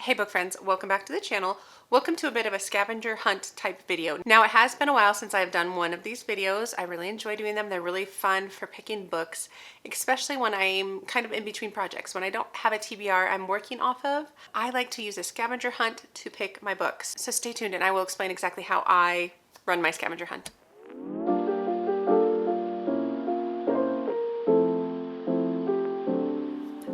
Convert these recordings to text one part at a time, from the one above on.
Hey book friends, welcome back to the channel. Welcome to a bit of a scavenger hunt type video. Now it has been a while since I've done one of these videos. I really enjoy doing them. They're really fun for picking books, especially when I'm kind of in between projects. When I don't have a TBR I'm working off of, I like to use a scavenger hunt to pick my books. So stay tuned and I will explain exactly how I run my scavenger hunt.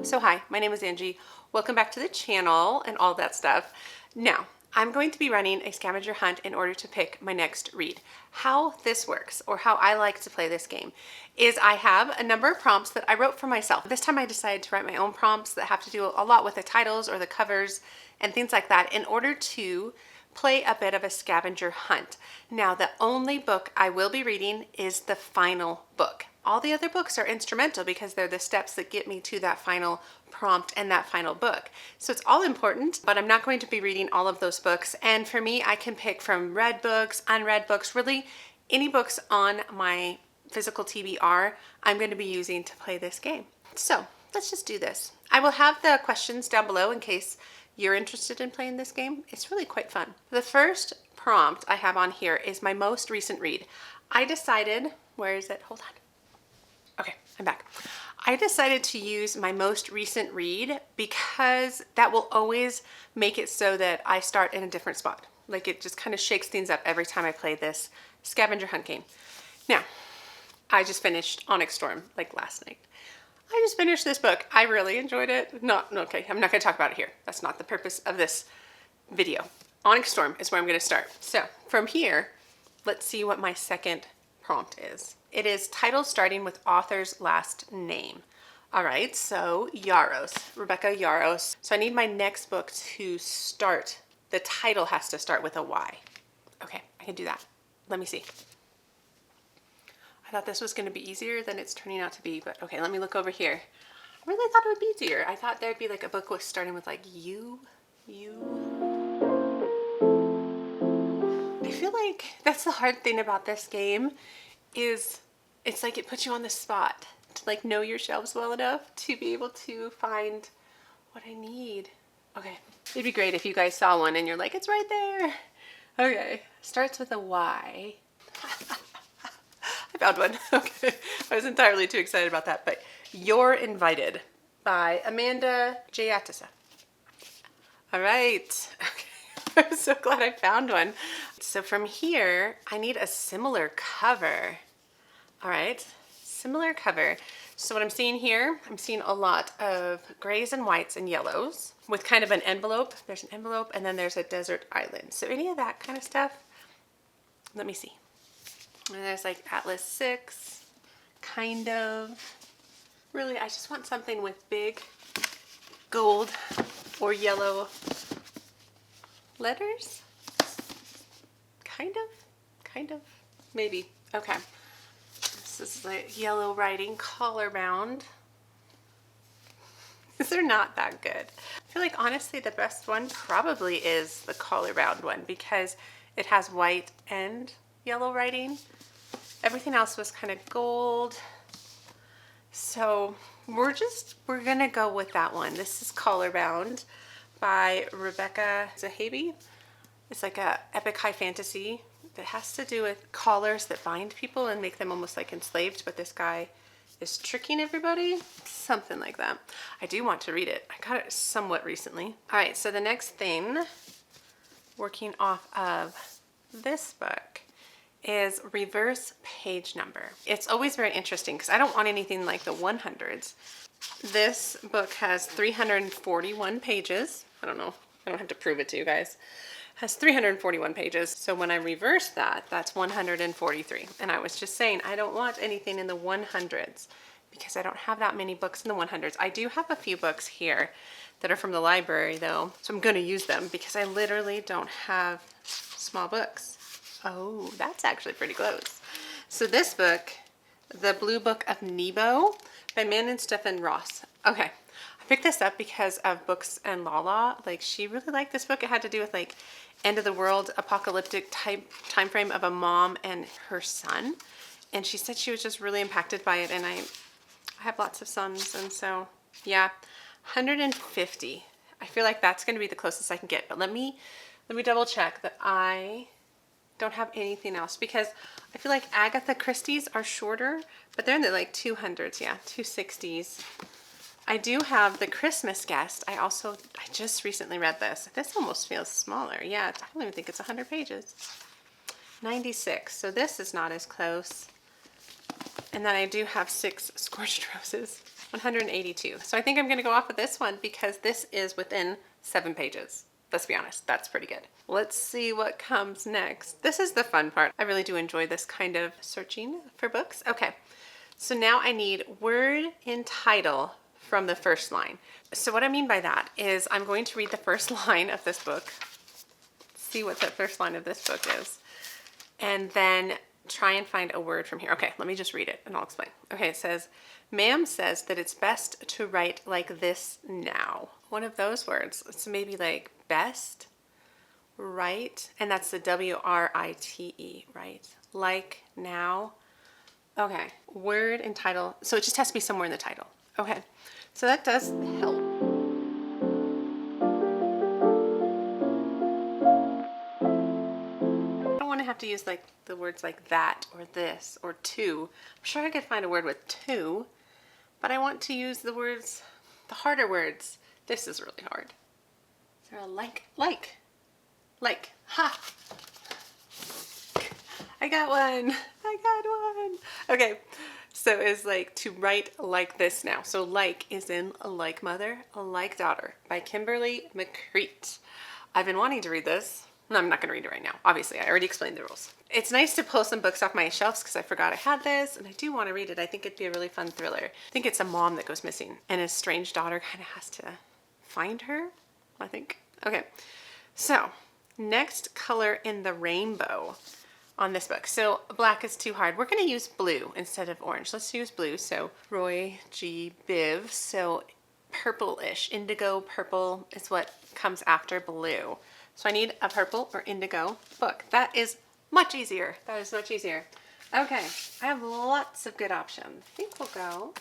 So hi, my name is Angie. Welcome back to the channel and all that stuff. Now, I'm going to be running a scavenger hunt in order to pick my next read. How this works, or how I like to play this game, is I have a number of prompts that I wrote for myself. This time I decided to write my own prompts that have to do a lot with the titles or the covers and things like that in order to play a bit of a scavenger hunt. Now, the only book I will be reading is the final book. All the other books are instrumental because they're the steps that get me to that final prompt and that final book. So it's all important, but I'm not going to be reading all of those books. And for me, I can pick from read books, unread books, really any books on my physical TBR I'm going to be using to play this game. So let's just do this. I will have the questions down below in case you're interested in playing this game. It's really quite fun. The first prompt I have on here is my most recent read. I decided, where is it? Hold on. Okay, I'm back. I decided to use my most recent read because that will always make it so that I start in a different spot. Like it just kind of shakes things up every time I play this scavenger hunt game. Now, I just finished Onyx Storm like last night. I just finished this book. I really enjoyed it. Okay, I'm not going to talk about it here. That's not the purpose of this video. Onyx Storm is where I'm going to start. So from here, let's see what my second prompt is. It is title starting with author's last name. All right, so Yaros, Rebecca Yaros. So I need my next book to start. The title has to start with a Y. Okay, I can do that. Let me see. I thought this was going to be easier than it's turning out to be, but okay, let me look over here. I really thought it would be easier. I thought there'd be like a book with starting with like you. I feel like that's the hard thing about this game is it's like it puts you on the spot to like know your shelves well enough to be able to find what I need. Okay, it'd be great if you guys saw one and you're like, it's right there. Okay, starts with a Y. I found one. Okay, I was entirely too excited about that, but You're Invited by Amanda Jayatisa. All right. Okay. I'm so glad I found one. So from here, I need a similar cover. All right, similar cover. So what I'm seeing here, I'm seeing a lot of grays and whites and yellows with kind of an envelope. There's an envelope and then there's a desert island. So any of that kind of stuff, let me see. And there's like Atlas 6, kind of. Really, I just want something with big gold or yellow letters. Kind of, maybe. Okay. This is like yellow writing, collar bound. These are not that good. I feel like honestly the best one probably is the collar bound one because it has white and yellow writing. Everything else was kind of gold. So we're gonna go with that one. This is Collar Bound by Rebecca Zahabi. It's like a epic high fantasy that has to do with collars that bind people and make them almost like enslaved, but this guy is tricking everybody. Something like that. I do want to read it. I got it somewhat recently. All right, so the next thing, working off of this book, is reverse page number. It's always very interesting because I don't want anything like the 100s. This book has 341 pages. I don't know. I don't have to prove it to you guys. It has 341 pages. So when I reverse that, that's 143. And I was just saying I don't want anything in the 100s because I don't have that many books in the 100s. I do have a few books here that are from the library though. So I'm going to use them because I literally don't have small books. Oh, that's actually pretty close. So this book, The Blue Book of Nebo by Man and Stephen Ross. Okay, I picked this up because of Books and Lala. Like she really liked this book. It had to do with like end of the world, apocalyptic type time frame of a mom and her son. And she said she was just really impacted by it. And I have lots of sons. And so, yeah, 150 I feel like that's going to be the closest I can get. But let me double check that I don't have anything else, because I feel like Agatha Christie's are shorter, but they're in the like 200s, yeah, 260s. I do have The Christmas Guest. I just recently read this. This almost feels smaller. Yeah, I don't even think it's 100 pages. 96. So this is not as close. And then I do have 6 Scorched Roses. 182. So I think I'm going to go off of this one because this is within 7 pages. Let's be honest, that's pretty good. Let's see what comes next. This is the fun part. I really do enjoy this kind of searching for books. Okay, so now I need word in title from the first line. So what I mean by that is I'm going to read the first line of this book, see what that first line of this book is, and then try and find a word from here. Okay, let me just read it and I'll explain. Okay, it says, "Ma'am says that it's best to write like this now." One of those words. It's maybe like best, right? And that's the W-R-I-T-E, right? Like now. Okay, word and title. So it just has to be somewhere in the title. Okay, so that does help. I don't want to have to use like the words like that or this or to. I'm sure I could find a word with to, but I want to use the words, the harder words. This is really hard. Is there a like, ha. I got one. Okay, so it's like to write like this now. So like is in Like Mother, Like Daughter by Kimberly McCreet. I've been wanting to read this. No, I'm not going to read it right now. Obviously, I already explained the rules. It's nice to pull some books off my shelves because I forgot I had this and I do want to read it. I think it'd be a really fun thriller. I think it's a mom that goes missing and a strange daughter kind of has to find her, I think. Okay, so next color in the rainbow on this book. So black is too hard. We're going to use blue instead of orange. Let's use blue. So Roy G. Biv. So purple-ish, indigo purple is what comes after blue. So I need a purple or indigo book. That is much easier. That is much easier. Okay, I have lots of good options. I think we'll go.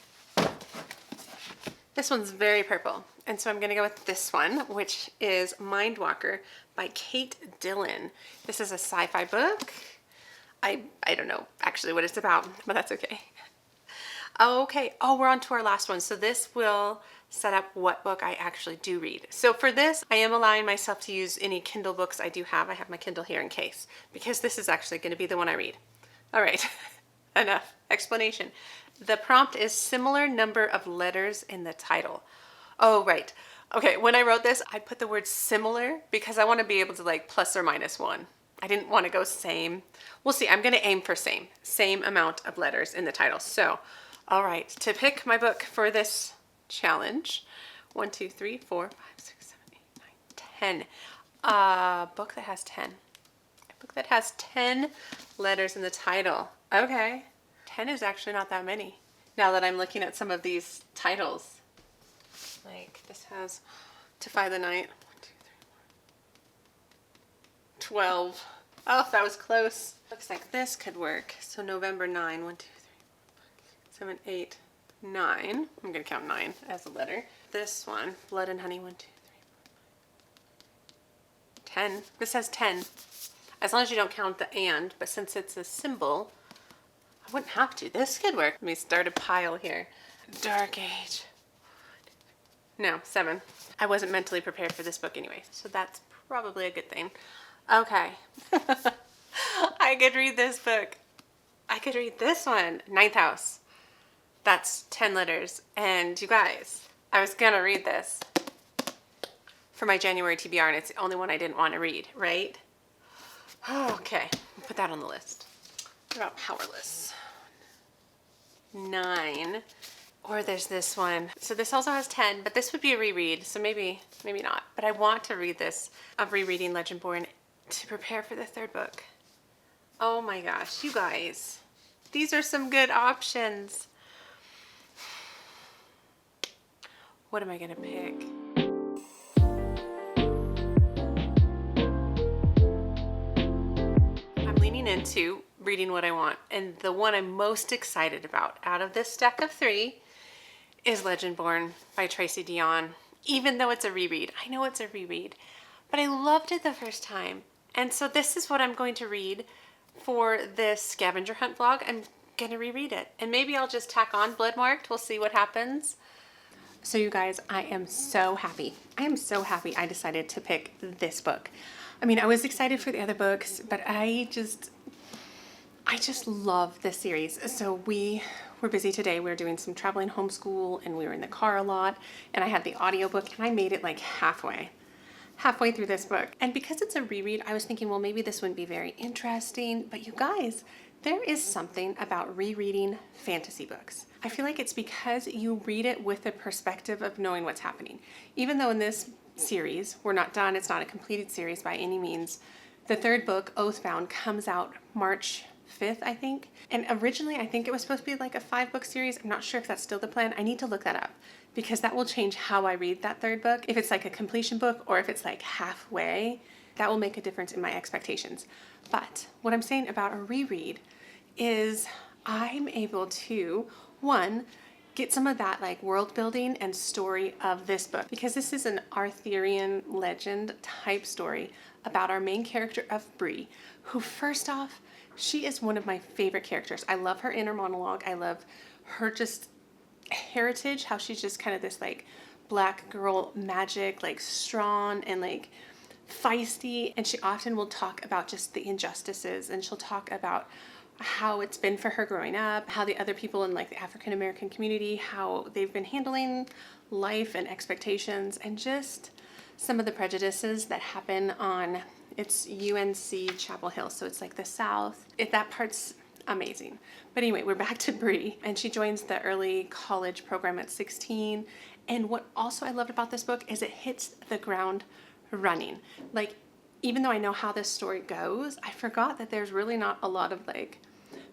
This one's very purple. And so I'm going to go with this one, which is Mindwalker by Kate Dillon. This is a sci-fi book. I don't know actually what it's about, but that's okay. Okay, oh, we're on to our last one. So this will set up what book I actually do read. So for this, I am allowing myself to use any Kindle books I do have. I have my Kindle here in case, because this is actually going to be the one I read. All right, enough explanation. The prompt is similar number of letters in the title. Oh, right. Okay, when I wrote this, I put the word similar because I want to be able to like plus or minus one. I didn't want to go same. We'll see. I'm going to aim for same amount of letters in the title. So, all right, to pick my book for this challenge, 1, 2, 3, 4, 5, 6, 7, 8, 9, 10. A book that has 10. A book that has 10 letters in the title. Okay, 10 is actually not that many. Now that I'm looking at some of these titles, like this has Defy the Night. 12. Oh, that was close. Looks like this could work. So November 9. 1, 2, 3, 4, 5, 6, 7, 8, 9. I'm going to count 9 as a letter. This one, Blood and Honey. 1, 2, 3, 4, 5, 10. This has 10. As long as you don't count the and, but since it's a symbol, I wouldn't have to. This could work. Let me start a pile here. Dark Age. No, 7. I wasn't mentally prepared for this book anyway, so that's probably a good thing. Okay. I could read this book. I could read this one. Ninth House. That's 10 letters. And you guys, I was going to read this for my January TBR, and it's the only one I didn't want to read, right? Okay. Put that on the list. What about Powerless? 9. Or there's this one. So this also has 10, but this would be a reread, so maybe not. But I want to read this, of rereading Legendborn to prepare for the 3rd book. Oh my gosh, you guys. These are some good options. What am I gonna pick? I'm leaning into reading what I want, and the one I'm most excited about out of this stack of 3 is Legendborn by Tracy Deonn. even though it's a reread. I know it's a reread, but I loved it the first time. And so this is what I'm going to read for this scavenger hunt vlog. I'm gonna reread it, and maybe I'll just tack on Bloodmarked. We'll see what happens. So you guys, I am so happy. I am so happy I decided to pick this book. I mean, I was excited for the other books, but I just love this series. So we were busy today. We were doing some traveling homeschool, and we were in the car a lot, and I had the audiobook, and I made it like halfway through this book. And because it's a reread, I was thinking, well, maybe this wouldn't be very interesting, but you guys, there is something about rereading fantasy books. I feel like it's because you read it with the perspective of knowing what's happening. Even though in this series, we're not done, it's not a completed series by any means. The third book, Oathbound, comes out March 5th, I think. And originally, I think it was supposed to be like a 5-book series. I'm not sure if that's still the plan. I need to look that up because that will change how I read that third book. If it's like a completion book or if it's like halfway, that will make a difference in my expectations. But what I'm saying about a reread is I'm able to, one, get some of that like world building and story of this book, because this is an Arthurian legend type story about our main character of Bree, who, first off, she is one of my favorite characters. I love her inner monologue. I love her just heritage, how she's just kind of this like black girl magic, like strong and like feisty. And she often will talk about just the injustices, and she'll talk about how it's been for her growing up, how the other people in like the African American community, how they've been handling life and expectations, and just some of the prejudices that happen on, it's UNC Chapel Hill, so it's like the South. That part's amazing. But anyway, we're back to Bree, and she joins the early college program at 16. And what also I loved about this book is it hits the ground running. Like, even though I know how this story goes, I forgot that there's really not a lot of like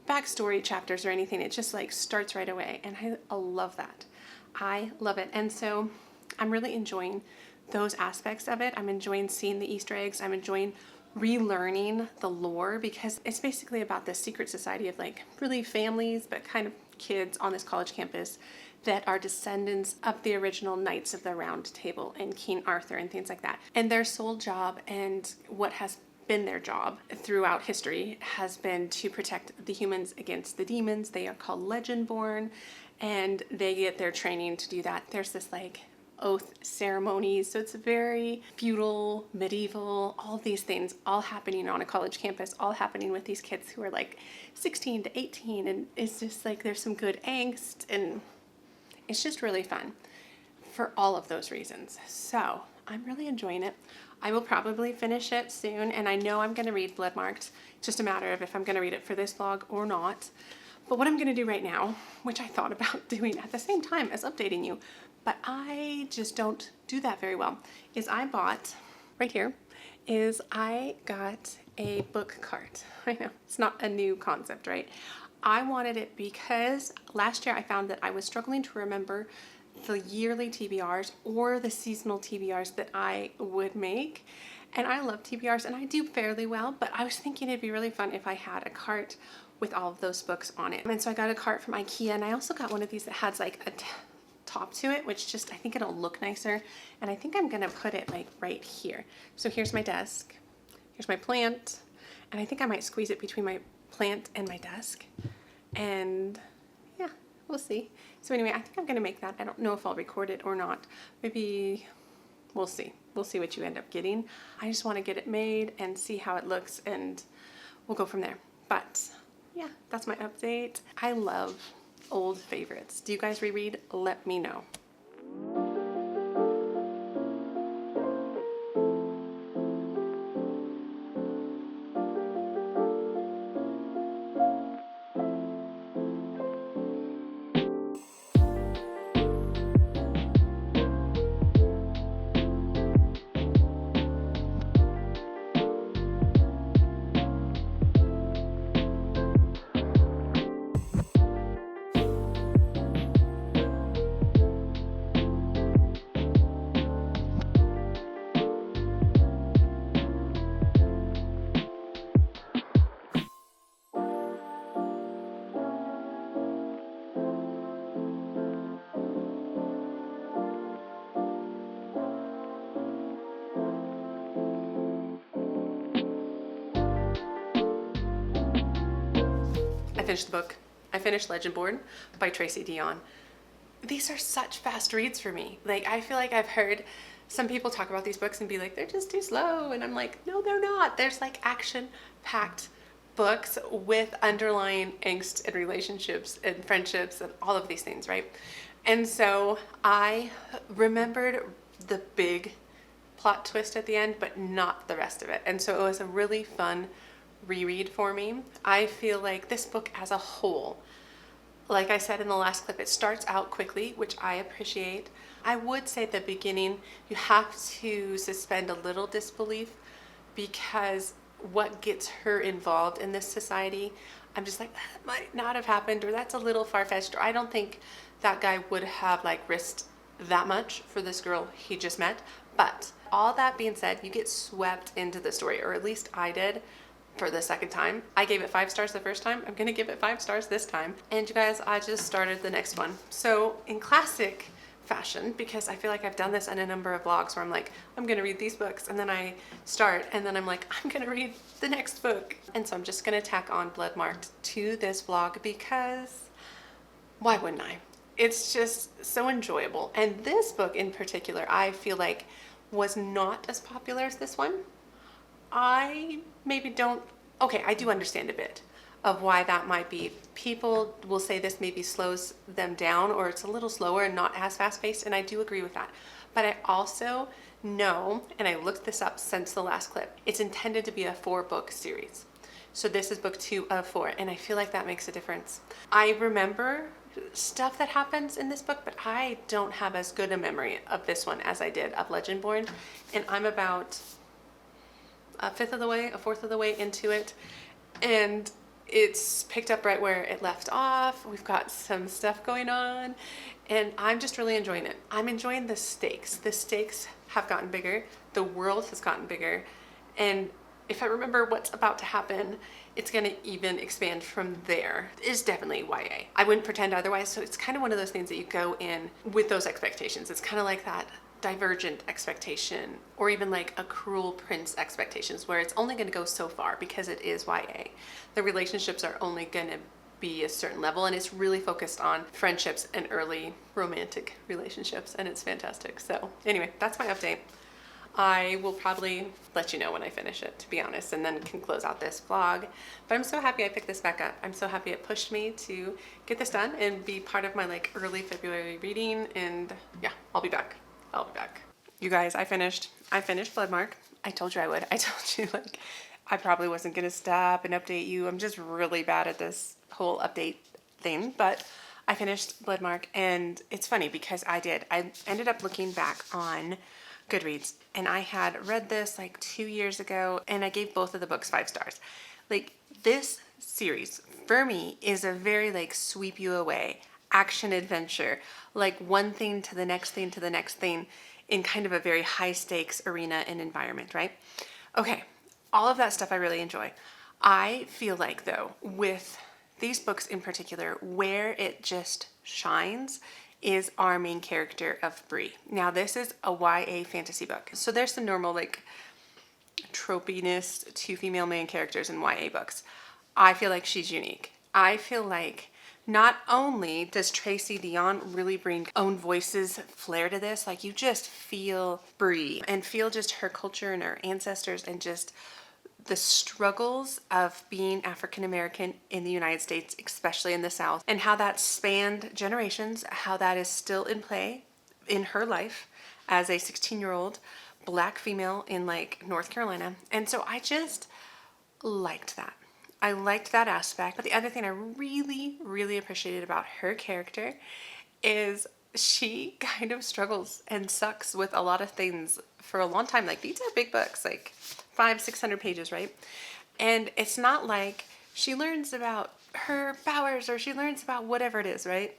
backstory chapters or anything. It just like starts right away, and I love that. I love it. And so I'm really enjoying those aspects of it. I'm enjoying seeing the Easter eggs. I'm enjoying relearning the lore, because it's basically about this secret society of like really families, but kind of kids on this college campus that are descendants of the original Knights of the Round Table and King Arthur and things like that. And their sole job, and what has been their job throughout history, has been to protect the humans against the demons. They are called Legendborn, and they get their training to do that. There's this like oath ceremonies, so it's very feudal, medieval, all these things all happening on a college campus, all happening with these kids who are like 16 to 18, and it's just like there's some good angst, and it's just really fun for all of those reasons. So I'm really enjoying it. I will probably finish it soon, and I know I'm going to read Bloodmarked. It's just a matter of if I'm going to read it for this vlog or not. But what I'm going to do right now, which I thought about doing at the same time as updating you, but I just don't do that very well, is I got a book cart. I know, it's not a new concept, right? I wanted it because last year I found that I was struggling to remember the yearly TBRs or the seasonal TBRs that I would make. And I love TBRs, and I do fairly well, but I was thinking it'd be really fun if I had a cart with all of those books on it. And so I got a cart from IKEA, and I also got one of these that has like a top to it, which just, I think it'll look nicer. And I think I'm gonna put it like right here. So here's my desk, here's my plant, and I think I might squeeze it between my plant and my desk. And yeah, we'll see. So anyway, I think I'm gonna make that. I don't know if I'll record it or not. Maybe we'll see. We'll see what you end up getting. I just want to get it made and see how it looks, and we'll go from there. But yeah, that's my update. I love old favorites. Do you guys reread? Let me know. finished the book. I finished Legendborn by Tracy Deonn. These are such fast reads for me. Like, I feel like I've heard some people talk about these books and be like, they're just too slow. And I'm like, no, they're not. There's like action-packed books with underlying angst and relationships and friendships and all of these things, right? And so I remembered the big plot twist at the end, but not the rest of it. And so it was a really fun reread for me. I feel like this book as a whole, like I said in the last clip, it starts out quickly, which I appreciate. I would say at the beginning, you have to suspend a little disbelief because what gets her involved in this society, I'm just like, that might not have happened, or that's a little far-fetched, or I don't think that guy would have like risked that much for this girl he just met. But all that being said, you get swept into the story, or at least I did for the second time. I gave it 5 stars the first time. I'm gonna give it 5 stars this time. And you guys, I just started the next one. So in classic fashion, because I feel like I've done this in a number of vlogs where I'm like, I'm gonna read these books, and then I start, and then I'm like, I'm gonna read the next book. And so I'm just gonna tack on Bloodmarked to this vlog because why wouldn't I? It's just so enjoyable. And this book in particular, I feel like was not as popular as this one. I maybe don't, okay, I do understand a bit of why that might be. People will say this maybe slows them down, or it's a little slower and not as fast-paced, and I do agree with that. But I also know, and I looked this up since the last clip, it's intended to be a 4-book series. So this is book 2 of 4, and I feel like that makes a difference. I remember stuff that happens in this book, but I don't have as good a memory of this one as I did of Legendborn, and I'm about a 5th of the way, a 4th of the way into it, and it's picked up right where it left off. We've got some stuff going on, and I'm just really enjoying it. I'm enjoying the stakes. The stakes have gotten bigger. The world has gotten bigger, and if I remember what's about to happen, it's gonna even expand from there. It is definitely YA. I wouldn't pretend otherwise, so it's kind of one of those things that you go in with those expectations. It's kind of like that Divergent expectation, or even like a Cruel Prince expectations, where it's only going to go so far because it is YA. The relationships are only going to be a certain level, and it's really focused on friendships and early romantic relationships, and it's fantastic. So anyway, that's my update. I will probably let you know when I finish it, to be honest, and then can close out this vlog. But I'm so happy I picked this back up. I'm so happy it pushed me to get this done and be part of my like early February reading, and yeah, I'll be back. I'll be back. You guys, I finished Bloodmark. I told you I would. I told you like I probably wasn't gonna stop and update you. I'm just really bad at this whole update thing, but I finished Bloodmark, and it's funny because I ended up looking back on Goodreads, and I had read this like 2 years ago, and I gave both of the books 5 stars. Like, this series for me is a very like sweep you away action adventure, like one thing to the next thing to the next thing in kind of a very high stakes arena and environment, right? Okay, all of that stuff I really enjoy. I feel like though, with these books in particular, where it just shines is our main character of Bree. Now this is a YA fantasy book, so there's some normal like tropiness to female main characters in YA books. I feel like she's unique. I feel like not only does Tracy Deonn really bring own voices flair to this, like you just feel Bree and feel just her culture and her ancestors and just the struggles of being African American in the United States, especially in the South, and how that spanned generations, how that is still in play in her life as a 16-year-old Black female in like North Carolina. And so I just liked that. I liked that aspect. But the other thing I really, really appreciated about her character is she kind of struggles and sucks with a lot of things for a long time. Like, these are big books, like 500-600 pages, right? And it's not like she learns about her powers or she learns about whatever it is, right?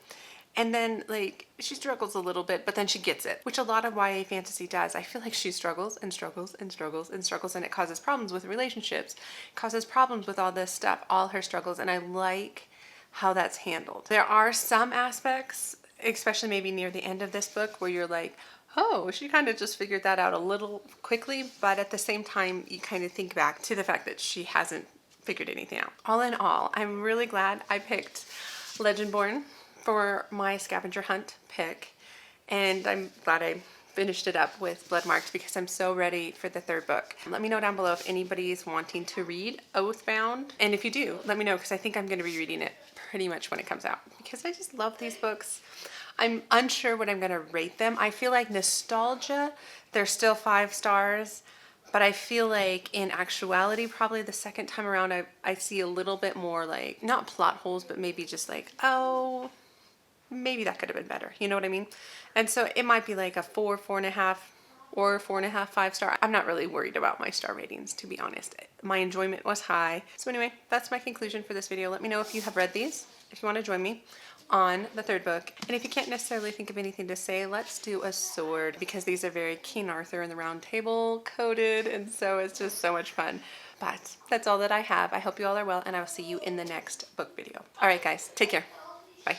And then like she struggles a little bit, but then she gets it, which a lot of YA fantasy does. I feel like she struggles and struggles and struggles and struggles, and it causes problems with relationships, causes problems with all this stuff, all her struggles, and I like how that's handled. There are some aspects, especially maybe near the end of this book, where you're like, oh, she kind of just figured that out a little quickly, but at the same time, you kind of think back to the fact that she hasn't figured anything out. All in all, I'm really glad I picked Legendborn for my scavenger hunt pick, and I'm glad I finished it up with Blood Marked because I'm so ready for the third book. Let me know down below if anybody's wanting to read Oathbound, and if you do, let me know because I think I'm going to be reading it pretty much when it comes out because I just love these books. I'm unsure what I'm going to rate them. I feel like nostalgia, they're still 5 stars, but I feel like in actuality, probably the second time around, I see a little bit more like, not plot holes, but maybe just like, oh, maybe that could have been better. You know what I mean? And so it might be like a 4, 4.5, or 4.5, 5 star. I'm not really worried about my star ratings, to be honest. My enjoyment was high. So anyway, that's my conclusion for this video. Let me know if you have read these, if you want to join me on the third book. And if you can't necessarily think of anything to say, let's do a sword because these are very King Arthur and the Round Table coded, and so it's just so much fun. But that's all that I have. I hope you all are well, and I will see you in the next book video. All right, guys, take care. Bye.